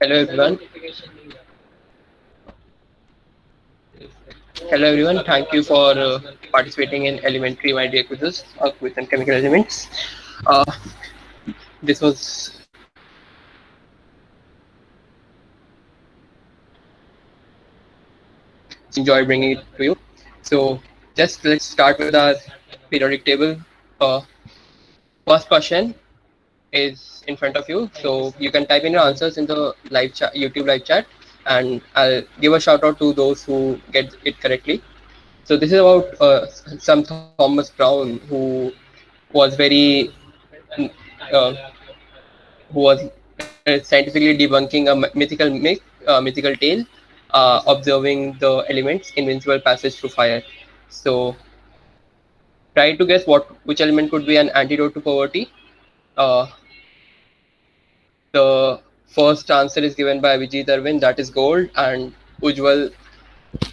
Hello everyone. Hello everyone. Thank you for participating in elementary idea quizzes with and chemical elements. Uh, this was enjoy bringing it to you. So just let's start with our periodic table. Uh, First question is in front of you, so you can type in your answers in the live chat, YouTube live chat, and I'll give a shout out to those who get it correctly. So this is about some Thomas Brown who was very uh, who was scientifically debunking a mythical tale, observing the elements invincible passage through fire. So try to guess which element could be an antidote to poverty. Uh, the first answer is given by Vijay Darwin, that is gold, and Ujwal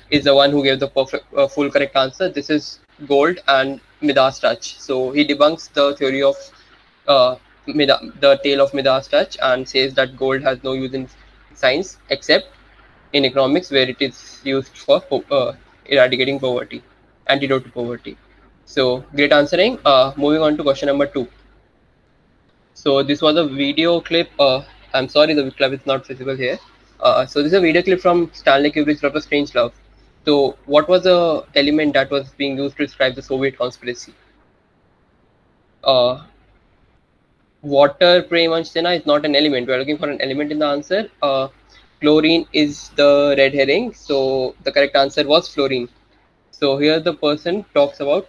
is the one who gave the perfect full correct answer. This is gold and Midas touch. So he debunks the theory of the tale of Midas touch and says that gold has no use in science except in economics, where it is used for eradicating poverty, antidote to poverty. So great answering. Moving on to question number 2. So this was a video clip. I'm sorry, the clip is not visible here. So this is a video clip from Stanley Kubrick's Doctor Strangelove. So what was the element that was being used to describe the Soviet conspiracy? Uh, Water, Premanchena is not an element. We are looking for an element in the answer. Chlorine is the red herring. So the correct answer was fluorine. So here the person talks about.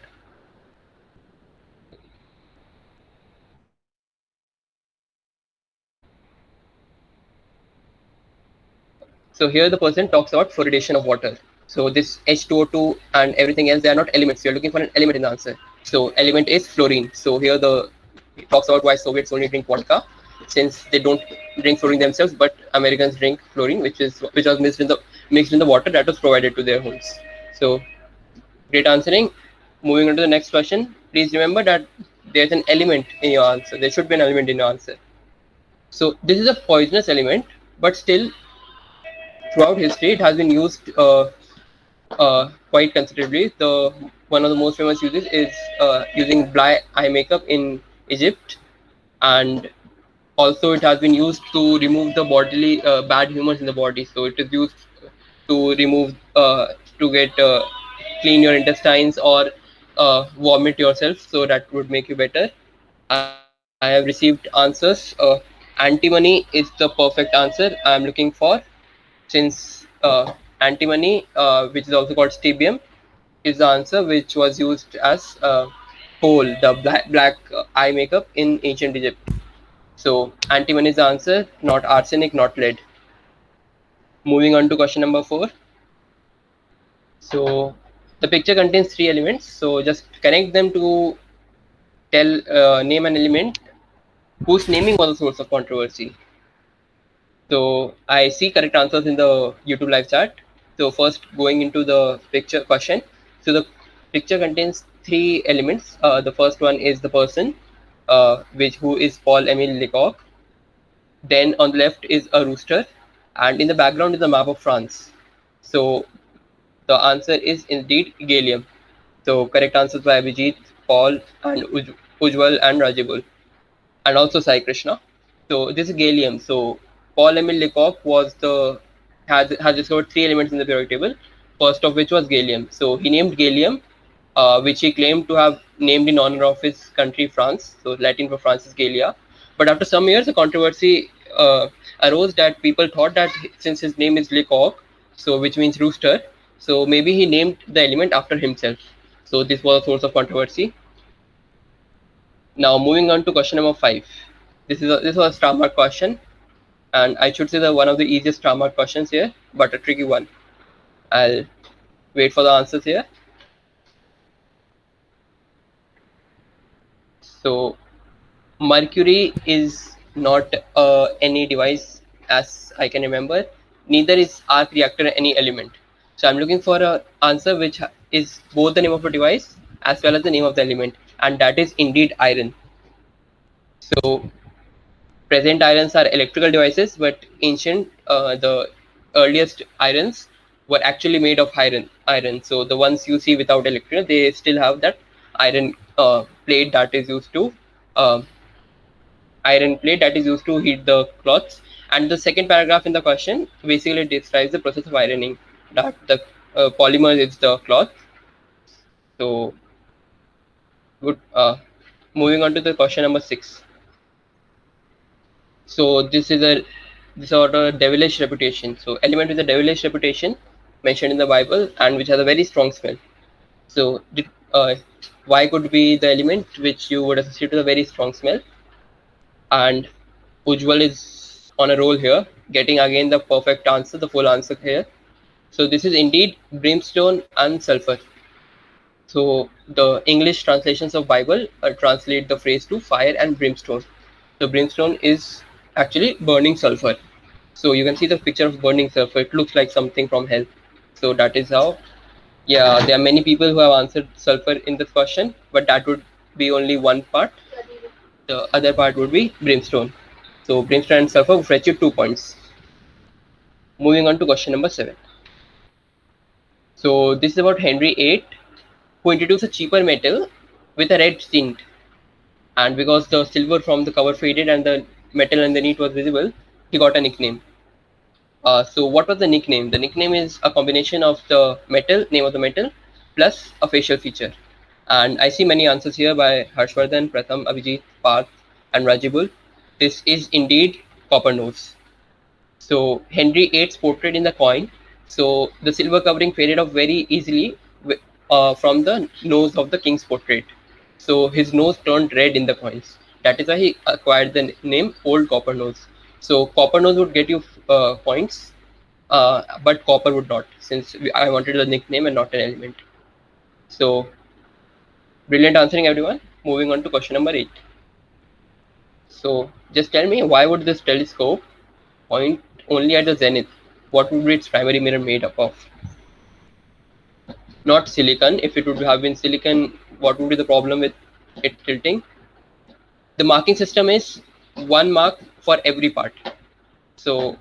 So here the person talks about fluoridation of water. So this H2O2 and everything else, they are not elements. You're looking for an element in the answer. So element is fluorine. So here it talks about why Soviets only drink vodka, since they don't drink fluorine themselves, but Americans drink fluorine, which was mixed in the water that was provided to their homes. So great answering. Moving on to the next question. Please remember that there's an element in your answer. There should be an element in your answer. So this is a poisonous element, but still throughout history it has been used quite considerably. The one of the most famous uses is using black eye makeup in Egypt, and also it has been used to remove the bodily bad humors in the body. So it is used to remove to get clean your intestines or vomit yourself, so that would make you better. I have received answers. Antimony is the perfect answer I am looking for, since antimony, which is also called stibbium, is the answer which was used as coal, the black eye makeup in ancient Egypt. So antimony is the answer, not arsenic, not lead. Moving on to question number 4. So the picture contains 3 elements. So just connect them to name an element whose naming was a source of controversy. So I see correct answers in the YouTube live chat. So first, going into the picture question. So the picture contains 3 elements. The first one is the person, who is Paul Emile Lecoq. Then on the left is a rooster, and in the background is a map of France. So the answer is indeed gallium. So correct answers by Abhijit, Paul, and Ujwal and Rajibul, and also Sai Krishna. So this is gallium. So Paul Emile Lecoq has discovered 3 elements in the periodic table. First of which was gallium. So he named gallium, which he claimed to have named in honor of his country France. So Latin for France is Gallia. But after some years, a controversy arose that people thought that since his name is Lecoq, so which means rooster, so maybe he named the element after himself. So this was a source of controversy. Now moving on to question number 5. This was a star mark question, and I should say that one of the easiest star mark questions here, but a tricky one. I'll wait for the answers here. So Mercury is not any device as I can remember. Neither is arc reactor any element. So I'm looking for an answer which is both the name of a device as well as the name of the element, and that is indeed iron. So Present irons are electrical devices, but ancient, the earliest irons were actually made of iron. So the ones you see without electrical, they still have that iron plate that is used to uh, heat the cloths. And the second paragraph in the question basically describes the process of ironing. That the polymer is the cloth. So good. Moving on to the question number 6. So this sort of devilish reputation. So element with a devilish reputation mentioned in the Bible and which has a very strong smell. So why could be the element which you would associate with a very strong smell? And Ujjwal is on a roll here, getting again the perfect answer, the full answer here. So this is indeed brimstone and sulfur. So the English translations of Bible translate the phrase to fire and brimstone. So brimstone is actually burning sulfur. So you can see the picture of burning sulfur. It looks like something from hell. So that is how. Yeah, there are many people who have answered sulfur in this question, but that would be only one part. The other part would be brimstone. So brimstone and sulfur will fetch you 2 points. Moving on to question number 7. So this is about Henry VIII, who introduced a cheaper metal with a red tint. And because the silver from the cover faded and the metal underneath was visible, he got a nickname. So what was the nickname? The nickname is a combination of the metal, name of the metal, plus a facial feature. And I see many answers here by Harshvardhan, Pratham, Abhijit, Parth, and Rajibul. This is indeed copper nose. So Henry VIII's portrait in the coin. So the silver covering faded off very easily from the nose of the king's portrait. So his nose turned red in the coins. That is why he acquired the name Old Copper Nose. So copper nose would get you points, but copper would not, since I wanted the nickname and not an element. So brilliant answering, everyone. Moving on to question number 8. So just tell me, why would this telescope point only at the zenith? What would be its primary mirror made up of? Not silicon. If it would have been silicon, what would be the problem with it tilting? The marking system is one mark for every part. So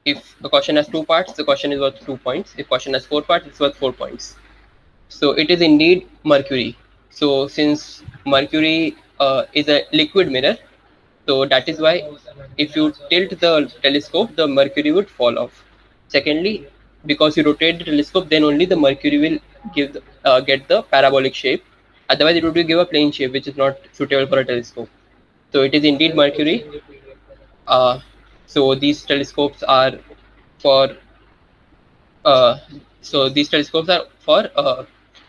if the question has 2 parts, the question is worth 2 points. If question has 4 parts, it's worth 4 points. So it is indeed mercury. So since mercury is a liquid mirror, so that is why if you tilt the telescope, the mercury would fall off. Secondly, because you rotate the telescope, then only the mercury will get the parabolic shape. Otherwise, it would give a plane shape, which is not suitable for a telescope. So it is indeed mercury. So these telescopes are for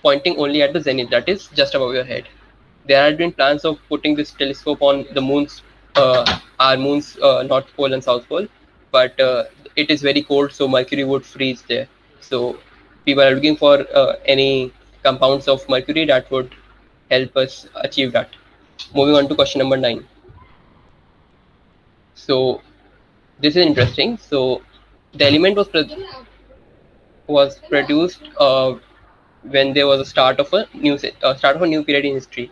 pointing only at the zenith, that is just above your head. There had been plans of putting this telescope on the moon's our moon's north pole and south pole, but it is very cold, so mercury would freeze there. So people are looking for any compounds of mercury that would help us achieve that. Moving on to question number 9. So this is interesting. So the element was produced when there was a start of a new period in history.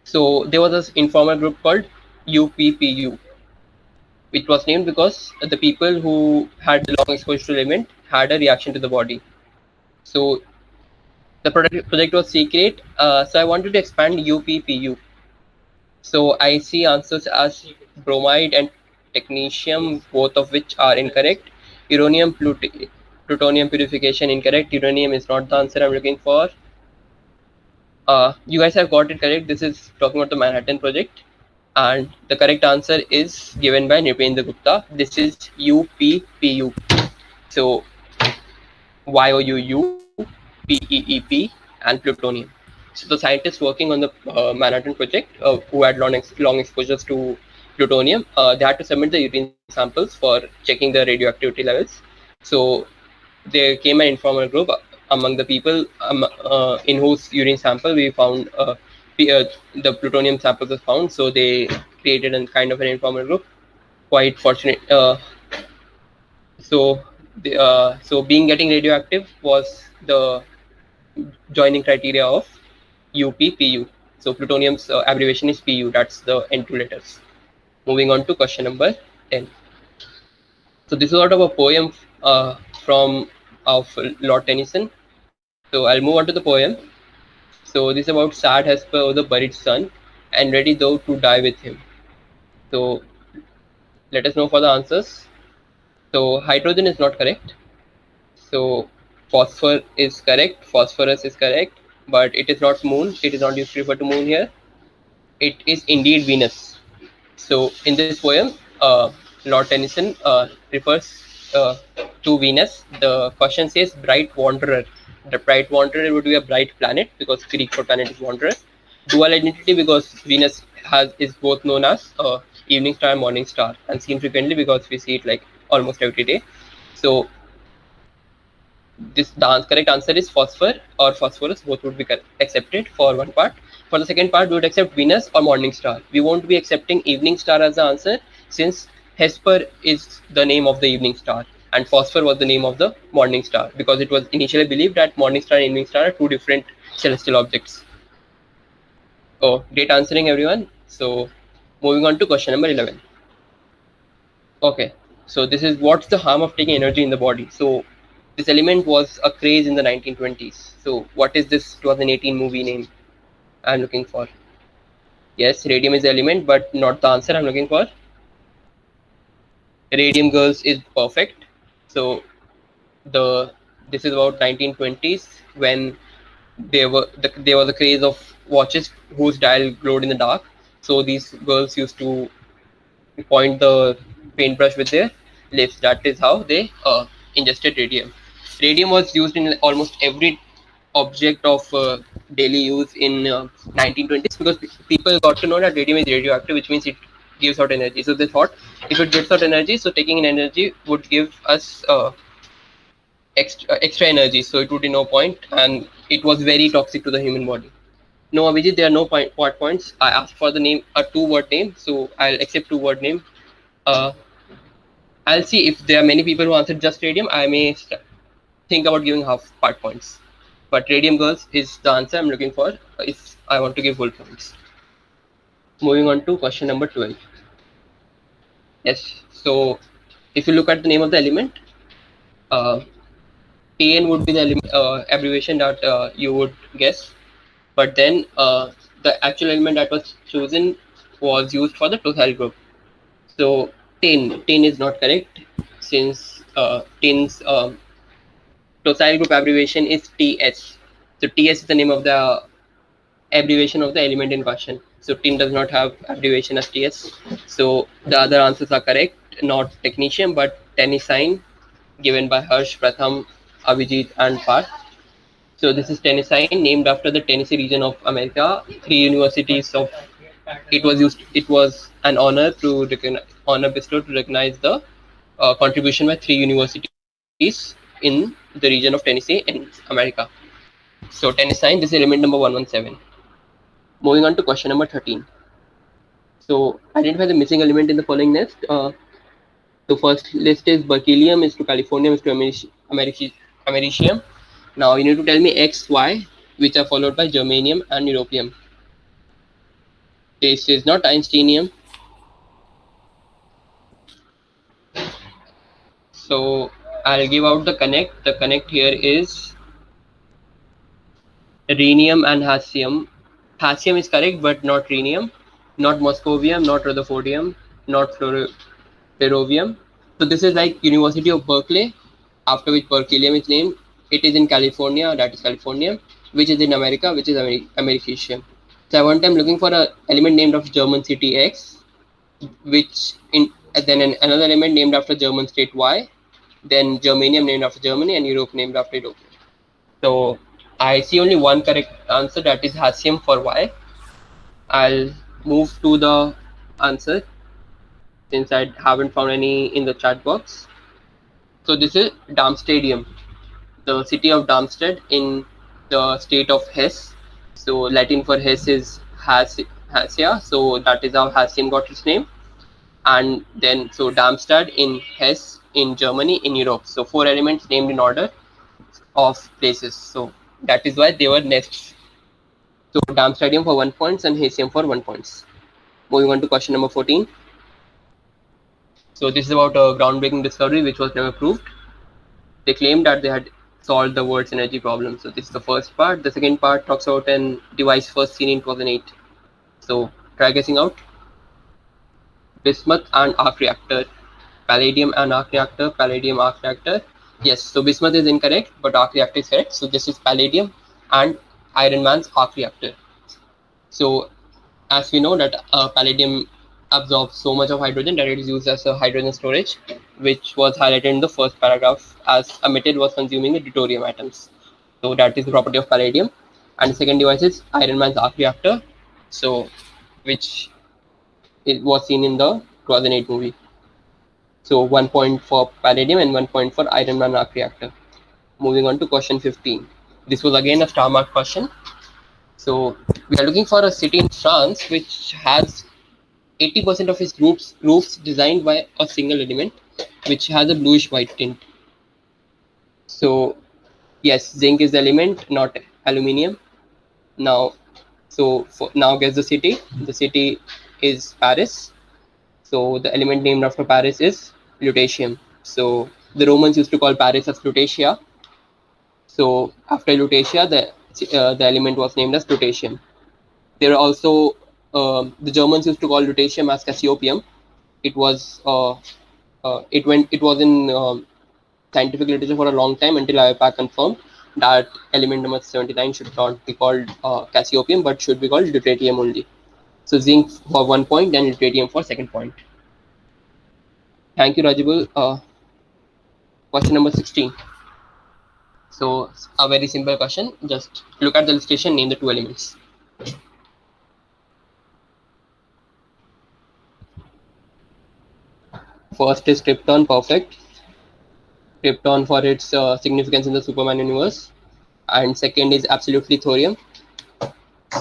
So there was this informal group called UPPU, which was named because the people who had the long exposure to the element had a reaction to the body. So the project was secret. So I wanted to expand UPPU. So I see answers as bromide and technetium, both of which are incorrect. Uranium, plutonium purification, incorrect. Uranium is not the answer I'm looking for. You guys have got it correct. This is talking about the Manhattan Project. And the correct answer is given by Nripendra Gupta. This is UPPU. So YOUU, PEEP, and plutonium. So the scientists working on the Manhattan Project, who had long exposures to plutonium, they had to submit the urine samples for checking the radioactivity levels. So there came an informal group among the people in whose urine sample we found the plutonium samples was found. So they created a kind of an informal group. Quite fortunate. So being getting radioactive was the joining criteria of UPPU. So plutonium's abbreviation is PU. That's the N2 letters. Moving on to question number 10. So this is sort of a poem from of Lord Tennyson. So I'll move on to the poem. So this is about sad Hesper of the buried sun, and ready though to die with him. So let us know for the answers. So hydrogen is not correct. So phosphor is correct. Phosphorus is correct, but it is not moon. It is not used to refer to moon here. It is indeed Venus. So in this poem, Lord Tennyson refers to Venus. The question says bright wanderer. The bright wanderer would be a bright planet because Greek for planet is wanderer. Dual identity because Venus is both known as evening star and morning star and seen frequently because we see it like almost every day. So the correct answer is phosphor or phosphorus. Both would be accepted for one part. For the second part, we would accept Venus or morning star. We won't be accepting evening star as the answer since Hesper is the name of the evening star and phosphor was the name of the morning star because it was initially believed that morning star and evening star are two different celestial objects. Oh, great answering everyone. So moving on to question number 11. Okay, so this is what's the harm of taking energy in the body. So this element was a craze in the 1920s. So what is this 2018 movie name I'm looking for? Yes, radium is the element, but not the answer I'm looking for. Radium Girls is perfect. So this is about 1920s when there was a craze of watches whose dial glowed in the dark. So these girls used to point the paintbrush with their lips. That is how they ingested radium. Radium was used in almost every object of daily use in 1920s because people got to know that radium is radioactive, which means it gives out energy. So they thought if it gives out energy, so taking in energy would give us extra energy. So it would be no point, and it was very toxic to the human body. No, Abhijit, there are no points. I asked for the name, a two-word name, so I'll accept two-word name. Uh, I'll see if there are many people who answered just radium. I may think about giving half part points. But radium girls is the answer I'm looking for if I want to give full points. Moving on to question number 12. Yes, so if you look at the name of the element, uh, TN would be the abbreviation that you would guess. But then the actual element that was chosen was used for the tosyl group. So tin is not correct since tin's tosyl group abbreviation is TS. So TS is the name of the abbreviation of the element in question. So tin does not have abbreviation as TS. So the other answers are correct, not technetium but tennessine, given by Harsh, Pratham, Abhijit, and Parth. So this is tennessine, named after the Tennessee region of America. Three universities of it was an honor to honor bestowed to recognize the contribution by three universities in the region of Tennessee in America. So tennessine, this is element number 117. Moving on to question number 13. So identify the missing element in the following list. The first list is berkelium, is to californium, is to americium. Now you need to tell me X, Y, which are followed by germanium and europium. This is not Einsteinium. So I'll give out the connect. The connect here is rhenium and hassium. Hassium is correct, but not rhenium, not moscovium, not rutherfordium, not fluorovium. So this is like University of Berkeley, after which berkelium is named. It is in California, that is californium, which is in America, which is americium. So I want I'm looking for a element named after German city X, which in then another element named after German state Y, then germanium named after Germany, and Europe named after Europe. So I see only one correct answer, that is hassium for Y. I'll move to the answer since I haven't found any in the chat box. So this is Darmstadium, the city of Darmstadt in the state of Hesse. So Latin for Hesse is Hassia, so that is how Hassium got its name. And then so Darmstadt in Hesse in Germany in Europe. So four elements named in order of places. So that is why they were nests. So Darmstadium for 1 point and Hessium for 1 point. Moving on to question number 14. So this is about a groundbreaking discovery which was never proved. They claimed that they had solved the world's energy problem. So this is the first part. The second part talks about an device first seen in 2008. So try guessing out. Bismuth and arc reactor. Palladium and arc reactor. Palladium arc reactor. Yes, so bismuth is incorrect, but arc reactor is correct. So this is palladium and Iron Man's arc reactor. So as we know that palladium absorbs so much of hydrogen that it is used as a hydrogen storage, which was highlighted in the first paragraph as a metal was consuming the deuterium atoms. So that is the property of palladium. And the second device is Iron Man's arc reactor, so which it was seen in the 2008 movie. So 1 point for palladium and 1 point for Iron Man arc reactor. Moving on to question 15. This was again a star mark question. So we are looking for a city in France which has 80% of its roofs designed by a single element which has a bluish white tint. So yes, zinc is the element, not aluminium. Now, now guess the city. The city is Paris. So the element named after Paris is lutetium. So the Romans used to call Paris as Lutetia. So after Lutetia, the element was named as lutetium. There are also the Germans used to call lutetium as Cassiopium. It was it was in scientific literature for a long time until IUPAC confirmed that element number 79 should not be called Cassiopium but should be called deuterium only. So zinc for 1 point and deuterium for second point. Thank you, Rajibul. Question number 16. So a very simple question. Just look at the illustration, name the two elements. First is krypton, perfect. Krypton for its significance in the Superman universe. And second is absolutely thorium.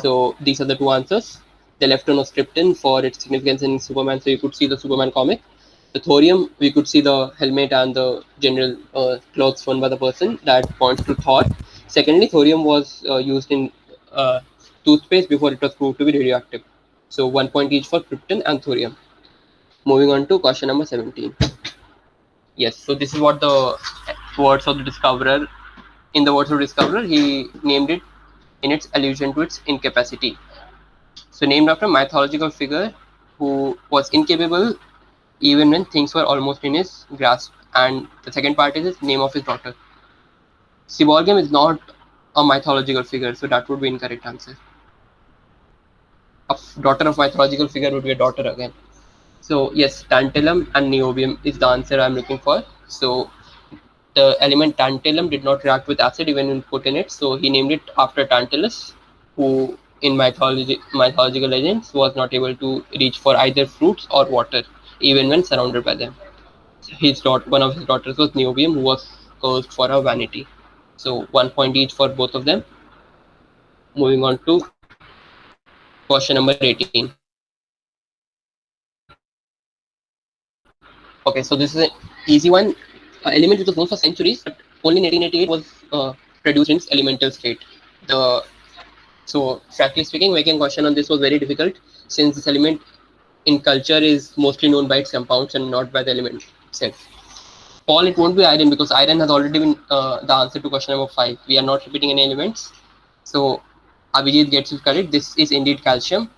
So these are the two answers. The left one was krypton for its significance in Superman, so you could see the Superman comic. The thorium, we could see the helmet and the general clothes worn by the person that points to Thor. Secondly, thorium was used in toothpaste before it was proved to be radioactive. So 1 point each for krypton and thorium. Moving on to question number 17. Yes, so this is what the words of the discoverer, in the words of the discoverer, he named it in its allusion to its incapacity. So named after a mythological figure who was incapable even when things were almost in his grasp. And the second part is his name of his daughter. Cyborgium is not a mythological figure, so that would be incorrect answer. A daughter of mythological figure would be a daughter again. So yes, tantalum and niobium is the answer I'm looking for. So the element tantalum did not react with acid even when put in it, so he named it after Tantalus, who in mythological legends was not able to reach for either fruits or water even when surrounded by them. One of his daughters was Niobium, who was cursed for her vanity. So 1 point each for both of them. Moving on to question number 18. Okay, so this is an easy one. Element which was known for centuries, but only in 1888 was produced in its elemental state. The So, frankly speaking, making a question on this was very difficult since this element in culture is mostly known by its compounds and not by the element itself. Paul, it won't be iron because iron has already been the answer to question number 5. We are not repeating any elements. So, Abhijit gets it correct. This is indeed calcium.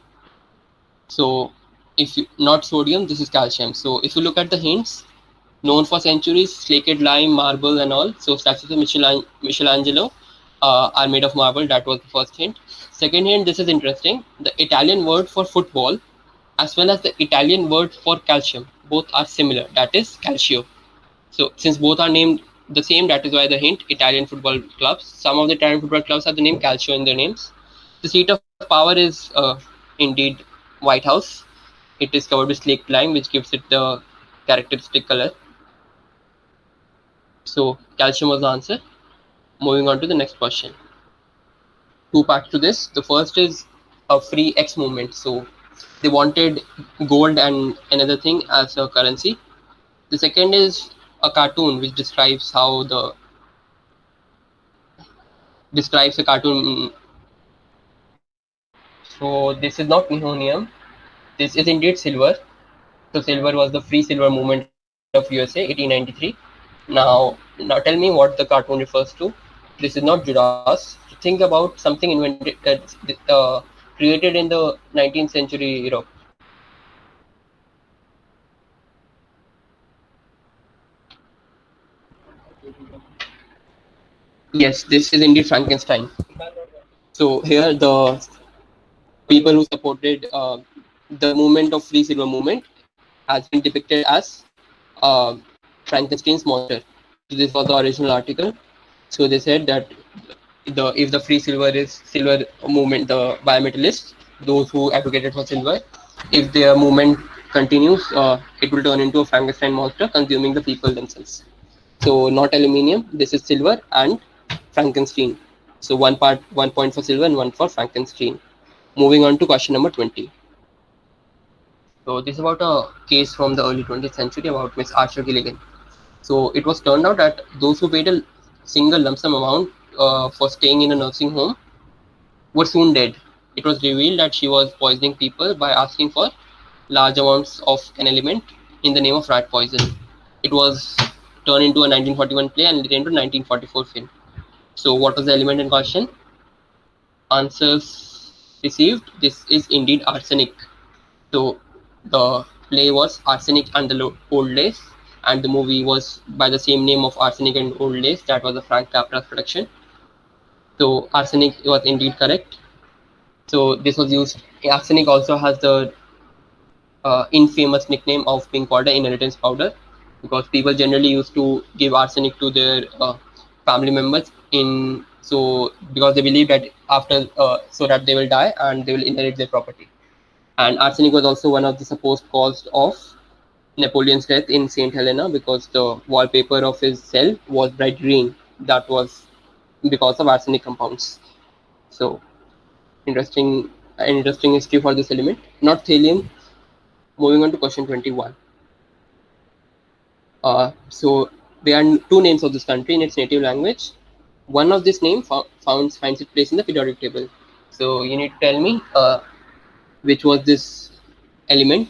So, if you, not sodium, this is calcium. So, if you look at the hints, known for centuries, slaked lime, marble, and all. So, statues of Michelangelo are made of marble. That was the first hint. Second hint, this is interesting. The Italian word for football, as well as the Italian word for calcium, both are similar. That is calcio. So, since both are named the same, that is why the hint Italian football clubs. Some of the Italian football clubs have the name calcio in their names. The seat of power is indeed White House. It is covered with slaked lime, which gives it the characteristic color. So calcium was the answer. Moving on to the next question. Two parts to this. The first is a free X movement. So they wanted gold and another thing as a currency. The second is a cartoon which describes a cartoon. So this is not Nihonium. This is indeed silver. So silver was the free silver movement of USA, 1893. Now tell me what the cartoon refers to. This is not Judas. Think about something invented, created in the 19th century Europe. Yes, this is indeed Frankenstein. So here the people who supported the movement of free silver movement has been depicted as uh, Frankenstein's monster. So this was the original article. So they said that the if the free silver is silver movement, the biometalists, those who advocated for silver, if their movement continues, it will turn into a Frankenstein monster, consuming the people themselves. So not aluminium. This is silver and Frankenstein. So one point for silver and one for Frankenstein. Moving on to question number 20. So this is about a case from the early 20th century about Miss Archer Gilligan. So it was turned out that those who paid a single lump sum amount for staying in a nursing home were soon dead. It was revealed that she was poisoning people by asking for large amounts of an element in the name of rat poison. It was turned into a 1941 play and later into a 1944 film. So what was the element in question? Answers received. This is indeed arsenic. So the play was Arsenic and the Old Days, and the movie was by the same name of Arsenic and Old Days. That was a Frank Capra's production. So arsenic was indeed correct. So this was used. Arsenic also has the infamous nickname of being called an inheritance powder, because people generally used to give arsenic to their family members in so because they believe that after so that they will die and they will inherit their property. And arsenic was also one of the supposed cause of Napoleon's death in St. Helena, because the wallpaper of his cell was bright green. That was because of arsenic compounds. So interesting, an interesting history for this element. Not thallium. Moving on to question 21. So there are two names of this country in its native language. One of this name finds its place in the periodic table. So you need to tell me which was this element.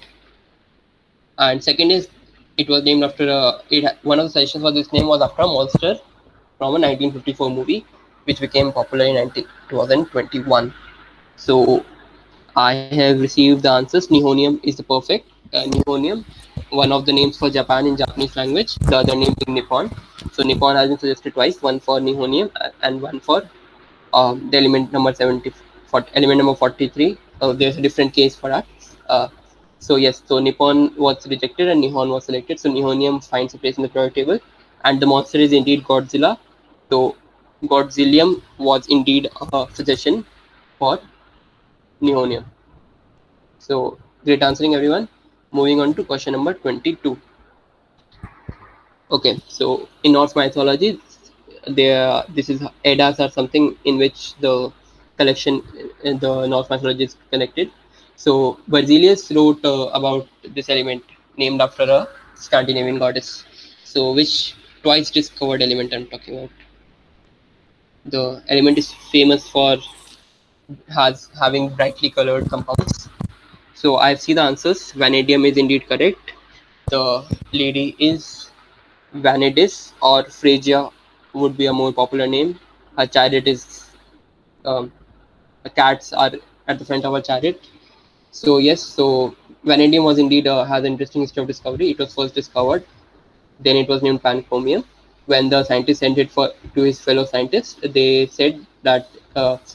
And second is, it was named after one of the suggestions for this name was after a monster from a 1954 movie, which became popular in 2021. So I have received the answers. Nihonium is the perfect. Nihonium, one of the names for Japan in Japanese language, the other name being Nippon. So Nippon has been suggested twice, one for Nihonium and one for the element number 70, for element number 43. There's a different case for that. Uh, so yes, so Nippon was rejected and Nihon was selected. So Nihonium finds a place in the periodic table, and the monster is indeed Godzilla. So Godzillium was indeed a suggestion for Nihonium. So great answering, everyone. Moving on to question number 22. Okay, so in Norse mythology, there this is Eddas are something in which the collection in the Norse mythology is connected. So Berzelius wrote about this element named after a Scandinavian goddess. So which twice discovered element I'm talking about? The element is famous for has having brightly colored compounds. So I see the answers. Vanadium is indeed correct. The lady is Vanadis, or Phrygia would be a more popular name. Her chariot is um, the cats are at the front of her chariot. So yes, so vanadium was indeed has an interesting history of discovery. It was first discovered, then it was named pancromium. When the scientists sent it for to his fellow scientists, they said that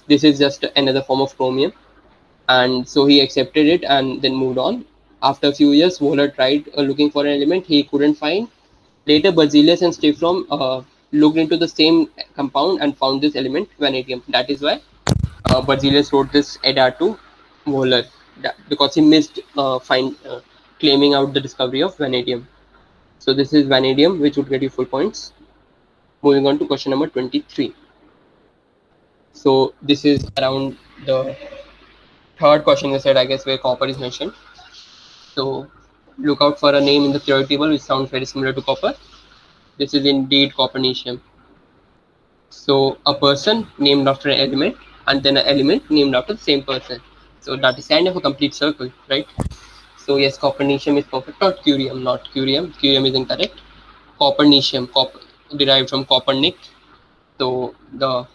this is just another form of chromium, and so he accepted it and then moved on. After a few years, Wohler tried looking for an element he couldn't find. Later, Berzelius and Stefrom looked into the same compound and found this element, vanadium. That is why Berzelius wrote this Edda to Wohler, because he missed claiming out the discovery of vanadium. So this is vanadium, which would get you full points. Moving on to question number 23. So this is around the third question you said, I guess, where copper is mentioned. So look out for a name in the periodic table which sounds very similar to copper. This is indeed copernicium. So a person named after an element, and then an element named after the same person. So that is kind of a complete circle, right? So yes, copernicium is perfect. Not curium, not curium. Curium is incorrect. Copernicium, copper derived from Copernic. So the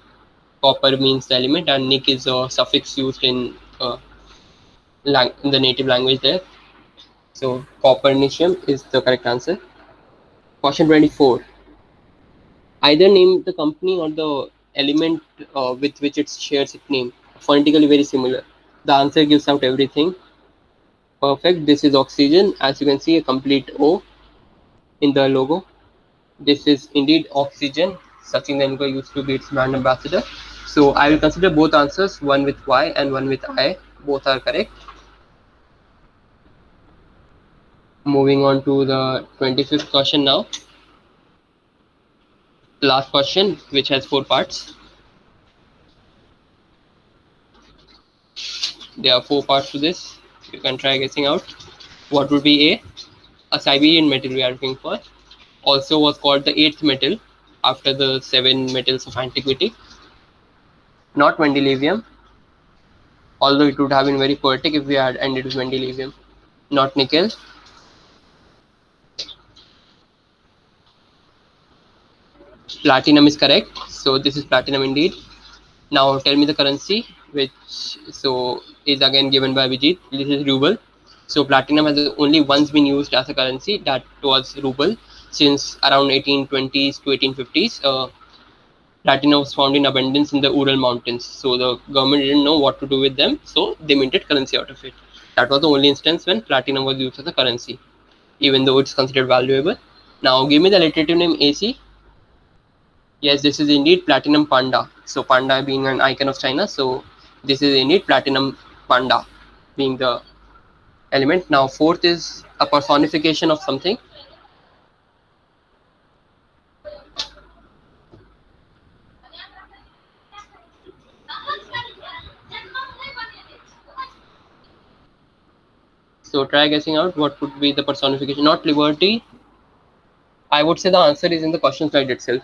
copper means the element, and nick is a suffix used in the native language there. So copernicium is the correct answer. Question 24. Either name the company or the element with which it shares its name. Phonetically very similar. The answer gives out everything. Perfect. This is oxygen. As you can see, a complete O in the logo. This is indeed oxygen. Sachin Tendulkar used to be its brand ambassador. So I will consider both answers, one with Y and one with I. Both are correct. Moving on to the 25th question now. Last question, which has 4 parts. There are 4 parts to this. You can try guessing out. What would be A Siberian metal we are looking for. Also was called the eighth metal after the 7 metals of antiquity. Not mendelevium, although it would have been very poetic if we had ended with mendelevium. Not nickel. Platinum is correct. So this is platinum indeed. Now tell me the currency, which so is again given by Vijit. This is ruble. So platinum has only once been used as a currency. That was ruble since around 1820s to 1850s. Platinum was found in abundance in the Ural Mountains. So the government didn't know what to do with them, so they minted currency out of it. That was the only instance when platinum was used as a currency, even though it's considered valuable. Now give me the alliterative name AC. Yes, this is indeed platinum panda. So panda being an icon of China, so this is indeed platinum panda being the element. Now fourth is a personification of something. So try guessing out what would be the personification. Not liberty. I would say the answer is in the question slide itself.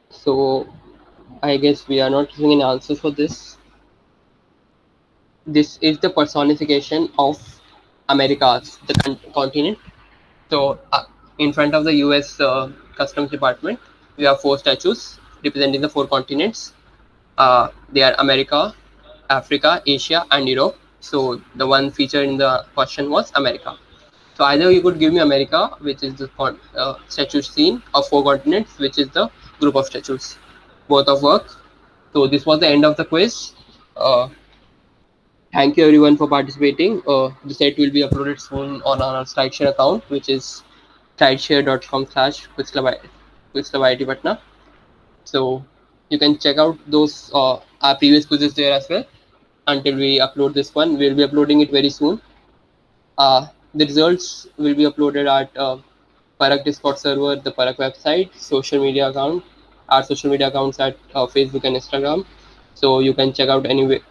So I guess we are not giving an answer for this. This is the personification of Americas, the continent. So in front of the US Customs Department, we have 4 statues representing the 4 continents. They are America, Africa, Asia, and Europe. So the one featured in the question was America. So either you could give me America, which is the statue seen, or 4 continents, which is the group of statues. Both of work. So this was the end of the quiz. Thank you everyone for participating. The set will be uploaded soon on our SlideShare account, which is slideshare.com/quizclub Patna. So you can check out those our previous quizzes there as well. Until we upload this one, we'll be uploading it very soon. The results will be uploaded at Parakh Discord server, the Parakh website, social media account, our social media accounts at Facebook and Instagram. So you can check out anywhere,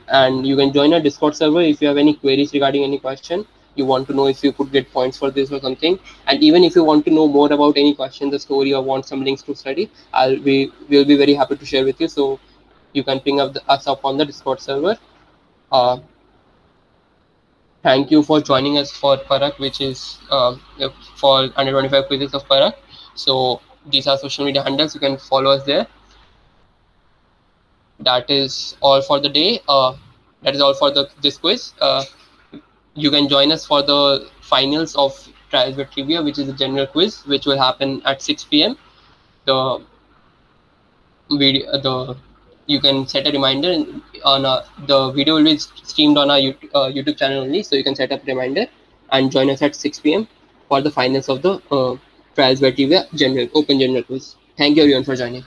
and you can join our Discord server if you have any queries regarding any question. You want to know if you could get points for this or something, and even if you want to know more about any question, the story, or want some links to study, we'll be very happy to share with you. So you can ping us up on the Discord server. Thank you for joining us for Parakh, which is for under 25 quizzes of Parakh. So these are social media handles. You can follow us there. That is all for the day. That is all for this quiz. You can join us for the finals of Trials with Trivia, which is a general quiz, which will happen at 6 p.m. The video, you can set a reminder on the video will be streamed on our YouTube channel only, so you can set up a reminder and join us at 6 p.m. for the finals of the Trials by Trivia general open general quiz. Thank you everyone for joining.